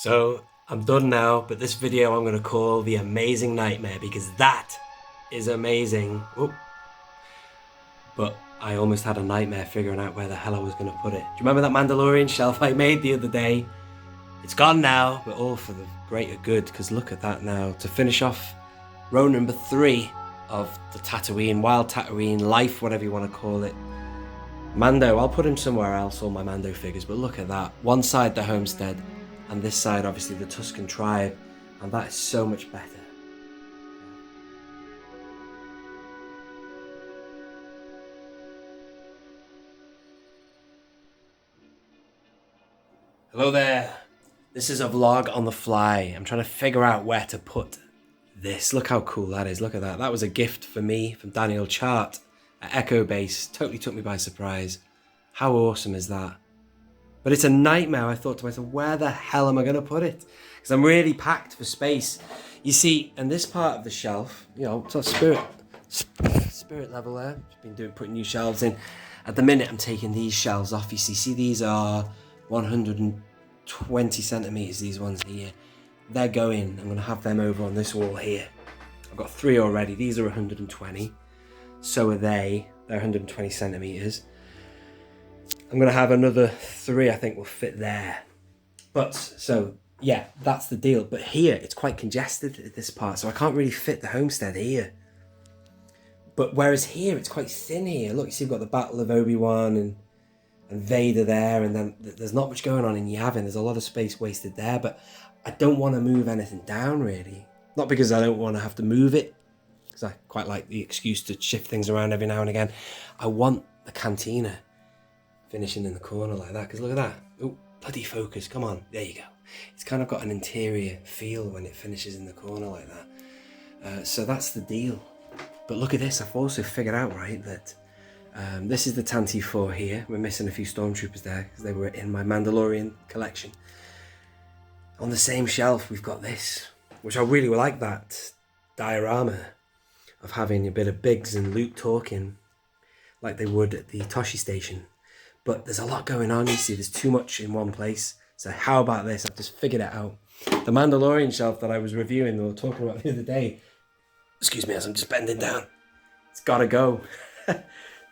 So I'm done now, but this video I'm going to call The Amazing Nightmare because that is amazing. Oop. But I almost had a nightmare figuring out where the hell I was going to put it. Do you remember that Mandalorian shelf I made the other day? It's gone now, but all for the greater good, because look at that now. To finish off row number 3 of the Tatooine, Wild Tatooine, Life, whatever you want to call it. Mando, I'll put him somewhere else, all my Mando figures, but look at that. One side the homestead, and this side obviously the Tusken tribe, and that is so much better. Hello there. This is a vlog on the fly. I'm trying to figure out where to put this. Look how cool that is. Look at that. That was a gift for me from Daniel Chart at Echo Base. Totally took me by surprise. How awesome is that? But it's a nightmare. I thought to myself, where the hell am I going to put it? Because I'm really packed for space. You see, in this part of the shelf, you know, it's spirit level there. Just been putting new shelves in. At the minute, I'm taking these shelves off. You see these are 120 centimeters, these ones here. They're going. I'm going to have them over on this wall here. I've got 3 already. These are 120. So are they. They're 120 centimeters. I'm going to have another 3, I think will fit there. But, so, yeah, that's the deal. But here, it's quite congested at this part, so I can't really fit the homestead here. But whereas here, it's quite thin here. Look, you see, we've got the Battle of Obi-Wan and Vader there, and then there's not much going on in Yavin. There's a lot of space wasted there, but I don't want to move anything down, really. Not because I don't want to have to move it, because I quite like the excuse to shift things around every now and again. I want the cantina finishing in the corner like that, because look at that. Oh, bloody focus, come on, there you go. It's kind of got an interior feel when it finishes in the corner like that. So that's the deal. But look at this, I've also figured out, right, that this is the Tantive 4 here. We're missing a few stormtroopers there because they were in my Mandalorian collection. On the same shelf, we've got this, which I really like, that diorama of having a bit of Biggs and Luke talking like they would at the Toshi station. But there's a lot going on, you see, there's too much in one place. So how about this? I've just figured it out. The Mandalorian shelf that I was reviewing or talking about the other day, excuse me as I'm just bending down, it's gotta go.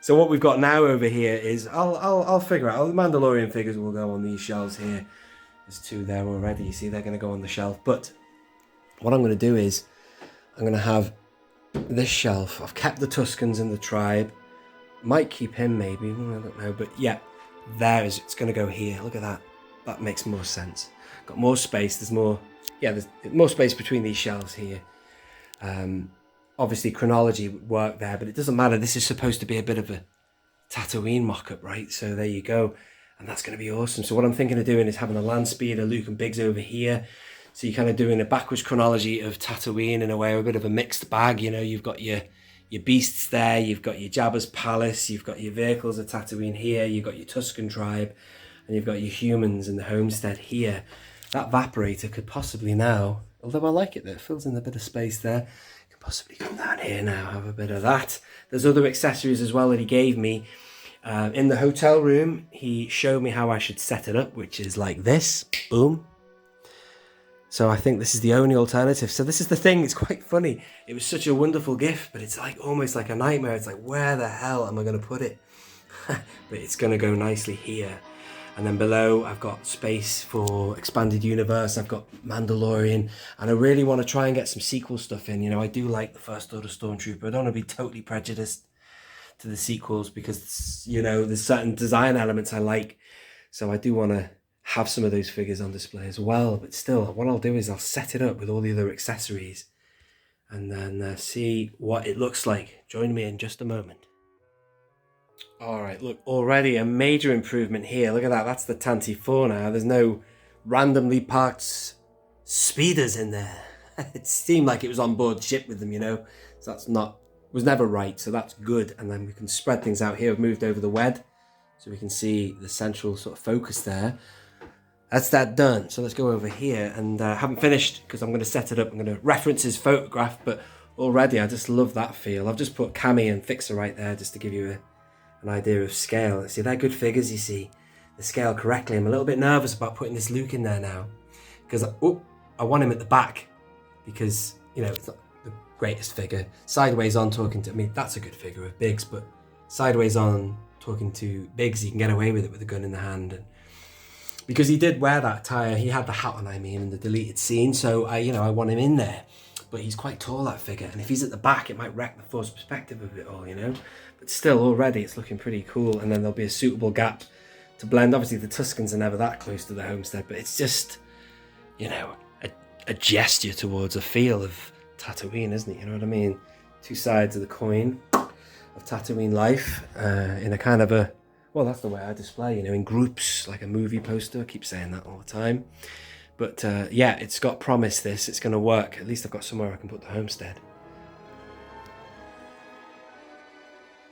So what we've got now over here is, I'll figure out, the Mandalorian figures will go on these shelves here. There's 2 there already, you see, they're going to go on the shelf. But what I'm going to do is, I'm going to have this shelf. I've kept the Tuskens and the tribe. Might keep him maybe, I don't know. But yeah, it's going to go here. Look at that. That makes more sense. Got more space, there's more space between these shelves here. Obviously chronology would work there, but it doesn't matter. This is supposed to be a bit of a Tatooine mock-up, right? So there you go. And that's going to be awesome. So what I'm thinking of doing is having a land speeder, Luke and Biggs over here. So you're kind of doing a backwards chronology of Tatooine in a way, a bit of a mixed bag. You know, you've got your beasts there, you've got your Jabba's palace, you've got your vehicles of Tatooine here, you've got your Tusken tribe, and you've got your humans and the homestead here. That evaporator could possibly now, although I like it that it fills in a bit of space there, possibly come down here now, have a bit of that. There's other accessories as well that he gave me. In the hotel room, he showed me how I should set it up, which is like this. Boom. So I think this is the only alternative. So this is the thing, it's quite funny. It was such a wonderful gift, but it's like almost like a nightmare. It's like, where the hell am I going to put it? But it's going to go nicely here. And then below, I've got space for Expanded Universe. I've got Mandalorian. And I really want to try and get some sequel stuff in. You know, I do like the First Order Stormtrooper. I don't want to be totally prejudiced to the sequels because, you know, there's certain design elements I like. So I do want to have some of those figures on display as well. But still, what I'll do is I'll set it up with all the other accessories and then see what it looks like. Join me in just a moment. Alright, look, already a major improvement here. Look at that, that's the Tantive 4 now. There's no randomly parked speeders in there. It seemed like it was on board ship with them, you know. So that's was never right, so that's good. And then we can spread things out here. I've moved over the WED, so we can see the central sort of focus there. That's that done. So let's go over here, and I haven't finished because I'm going to set it up. I'm going to reference his photograph, but already I just love that feel. I've just put Cammy and Fixer right there just to give you an idea of scale. See, they're good figures, you see. The scale correctly. I'm a little bit nervous about putting this Luke in there now because I want him at the back because, you know, it's not the greatest figure. Sideways on talking to, I mean, that's a good figure of Biggs, but sideways on talking to Biggs, you can get away with it with a gun in the hand. And because he did wear that attire, he had the hat on, I mean, in the deleted scene, so I want him in there. But he's quite tall, that figure, and if he's at the back, it might wreck the force perspective of it all, you know? But still, already, it's looking pretty cool, and then there'll be a suitable gap to blend. Obviously, the Tuscans are never that close to the homestead, but it's just, you know, a gesture towards a feel of Tatooine, isn't it? You know what I mean? Two sides of the coin of Tatooine life, in a kind of a, well, that's the way I display, you know, in groups, like a movie poster. I keep saying that all the time. But yeah, it's got promise, this. It's going to work. At least I've got somewhere I can put the homestead.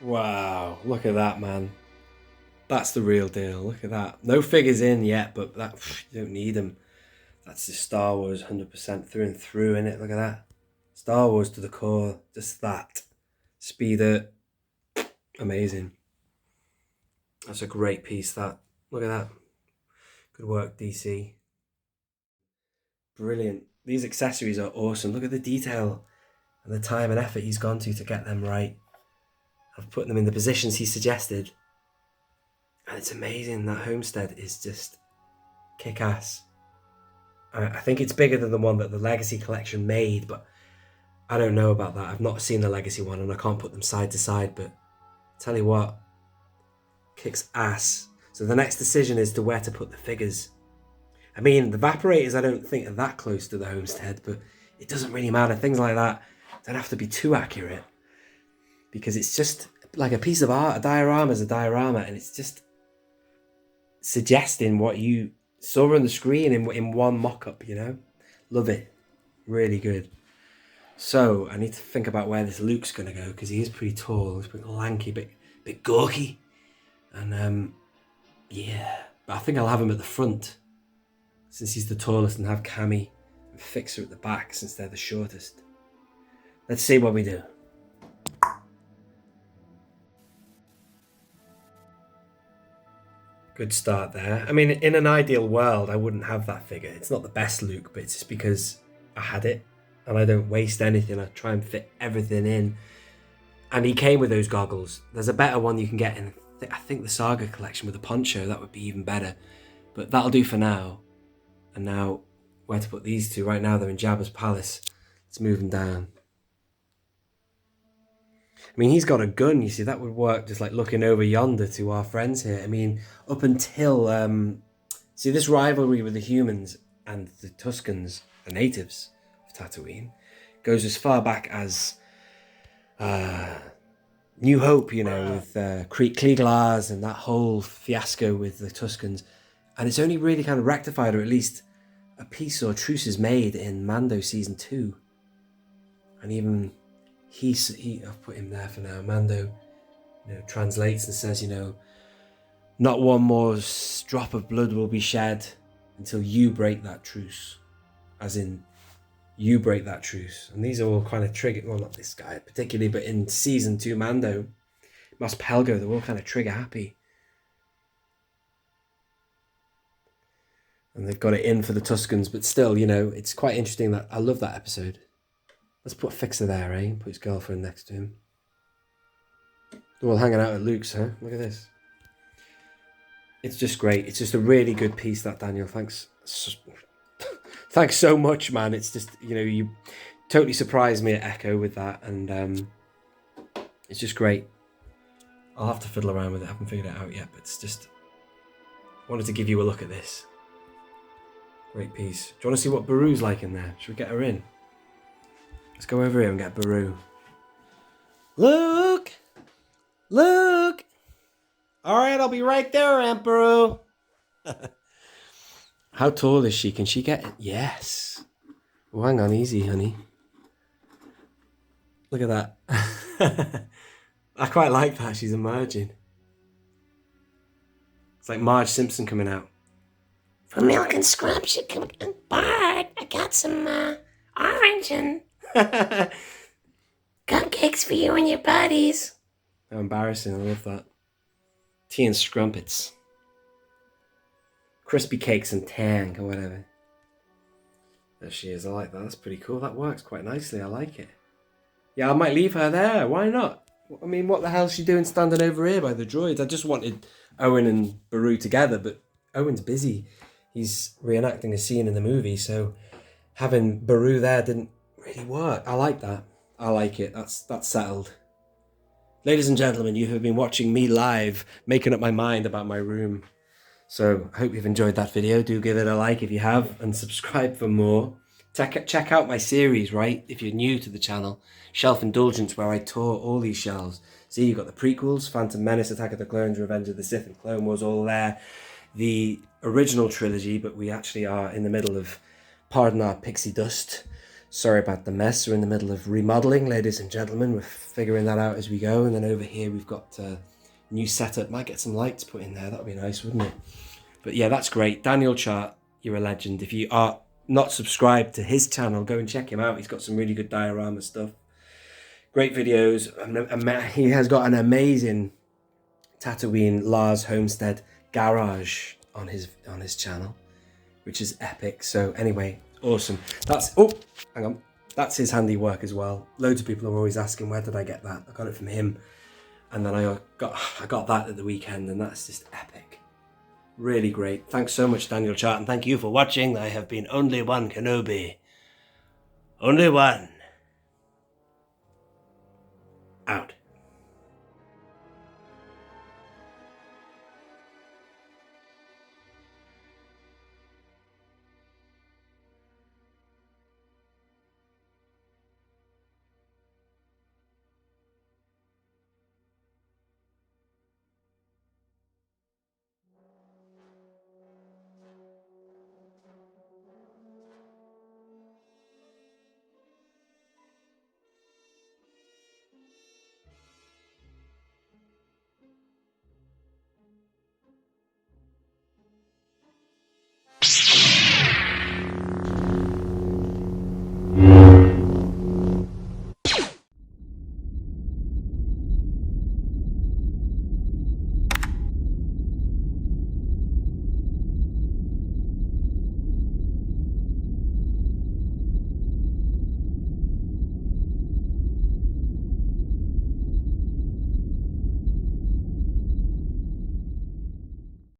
Wow, look at that, man. That's the real deal. Look at that. No figures in yet, but that, you don't need them. That's just Star Wars 100% through and through, innit? Look at that. Star Wars to the core. Just that. Speeder. Amazing. That's a great piece, that. Look at that. Good work, DC. Brilliant. These accessories are awesome. Look at the detail and the time and effort he's gone to get them right. I've put them in the positions he suggested. And it's amazing. That homestead is just kick-ass. I think it's bigger than the one that the Legacy collection made, but I don't know about that. I've not seen the Legacy one and I can't put them side to side, but tell you what, kicks ass. So the next decision is to where to put the figures. I mean, the Vaporators I don't think are that close to the homestead, but it doesn't really matter. Things like that don't have to be too accurate because it's just like a piece of art. A diorama is a diorama, and it's just suggesting what you saw on the screen in one mock-up, you know? Love it. Really good. So I need to think about where this Luke's going to go because he is pretty tall. He's pretty lanky, bit gawky. And yeah, but I think I'll have him at the front since he's the tallest, and have Cammy and Fixer at the back since they're the shortest. Let's see what we do. Good start there. I mean, in an ideal world, I wouldn't have that figure. It's not the best Luke, but it's just because I had it and I don't waste anything. I try and fit everything in. And he came with those goggles. There's a better one you can get in, I think, the Saga collection with a poncho. That would be even better. But that'll do for now. And now, where to put these two? Right now, they're in Jabba's palace. Let's move them down. I mean, he's got a gun, you see. That would work just like looking over yonder to our friends here. I mean, up until... see, this rivalry with the humans and the Tuscans, the natives of Tatooine, goes as far back as New Hope, you know, with Klieg-Lars and that whole fiasco with the Tuscans. And it's only really kind of rectified, or at least a peace or truce is made in Mando Season 2. And even I've put him there for now. Mando, you know, translates and says, you know, not one more drop of blood will be shed until you break that truce. As in, you break that truce. And these are all kind of trigger, well, not this guy particularly, but in Season 2 Mando, Mos Pelgo, they're all kind of trigger happy. And they've got it in for the Tuscans, but still, you know, it's quite interesting. That I love that episode. Let's put Fixer there, eh? Put his girlfriend next to him. They're all hanging out at Luke's, huh? Look at this. It's just great. It's just a really good piece, that, Daniel. Thanks. Thanks so much, man. It's just, you know, you totally surprised me at Echo with that, and it's just great. I'll have to fiddle around with it. I haven't figured it out yet, but it's just... I wanted to give you a look at this. Great piece. Do you want to see what Beru's like in there? Should we get her in? Let's go over here and get Beru. Luke! Luke! Alright, I'll be right there, Emperor. How tall is she? Can she get it? Yes. Oh, hang on, easy, honey. Look at that. I quite like that. She's emerging. It's like Marge Simpson coming out. For milk and scrubs, you can... Bart, I got some orange and cupcakes for you and your buddies. How embarrassing. I love that. Tea and scrumpets. Crispy cakes and tang or whatever. There she is. I like that. That's pretty cool. That works quite nicely. I like it. Yeah, I might leave her there. Why not? I mean, what the hell's she doing standing over here by the droids? I just wanted Owen and Beru together, but Owen's busy. He's reenacting a scene in the movie, so having Beru there didn't really work. I like that. I like it. That's settled. Ladies and gentlemen, you have been watching me live, making up my mind about my room. So I hope you've enjoyed that video. Do give it a like if you have, and subscribe for more. Check out my series, right? If you're new to the channel, Shelf Indulgence, where I tour all these shelves. See, you've got the prequels, Phantom Menace, Attack of the Clones, Revenge of the Sith, and Clone Wars, all there. The original trilogy, but we actually are in the middle of, pardon our pixie dust. Sorry about the mess. We're in the middle of remodeling, ladies and gentlemen. We're figuring that out as we go. And then over here, we've got a new setup. Might get some lights put in there. That would be nice, wouldn't it? But yeah, that's great. Daniel Chart, you're a legend. If you are not subscribed to his channel, go and check him out. He's got some really good diorama stuff. Great videos. He has got an amazing Tatooine Lars Homestead garage on his channel, which is epic. So anyway, awesome. That's, oh, hang on. That's his handiwork as well. Loads of people are always asking, where did I get that? I got it from him. And then I got that at the weekend, and that's just epic. Really great. Thanks so much, Daniel Chart, and thank you for watching. I have been only one Kenobi. Only one. Out.